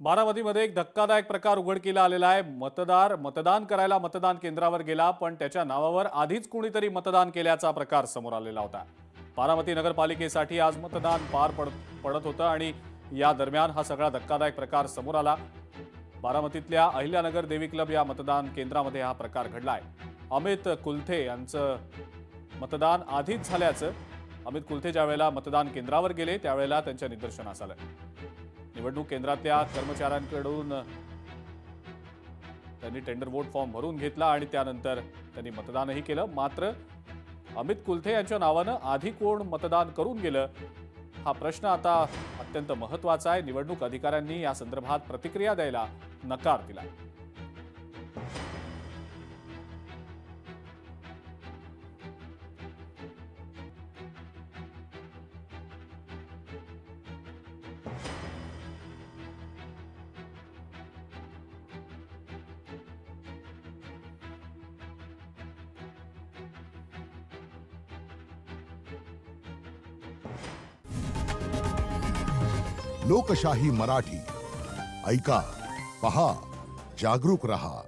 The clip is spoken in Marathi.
बारामतीमध्ये एक धक्कादायक प्रकार उघडकीला आलेला आहे। मतदार मतदान करायला मतदान केंद्रावर गेला, पण त्याच्या नावावर आधीच कुणीतरी मतदान केल्याचा प्रकार समोर आलेला होता। बारामती नगरपालिकेसाठी आज मतदान पार पडत होतं आणि या दरम्यान हा सगळा धक्कादायक प्रकार समोर आला। बारामतीतल्या अहिल्यानगर देवी क्लब या मतदान केंद्रामध्ये हा प्रकार घडलाय। अमित कुलथे यांचं मतदान आधीच झाल्याचं अमित कुलथे ज्यावेळेला मतदान केंद्रावर गेले त्यावेळेला त्यांच्या निदर्शनास आलं। निवडणूक केंद्रातल्या कर्मचाऱ्यांकडून त्यांनी टेंडर वोट फॉर्म भरून घेतला आणि त्यानंतर त्यांनी मतदानही केलं। मात्र अमित कुलथे यांच्या नावानं आधी कोण मतदान करून गेलं हा प्रश्न आता अत्यंत महत्त्वाचा आहे। निवडणूक अधिकाऱ्यांनी या संदर्भात प्रतिक्रिया द्यायला नकार दिला। लोकशाही मराठी ऐका, पहा, जागरूक रहा।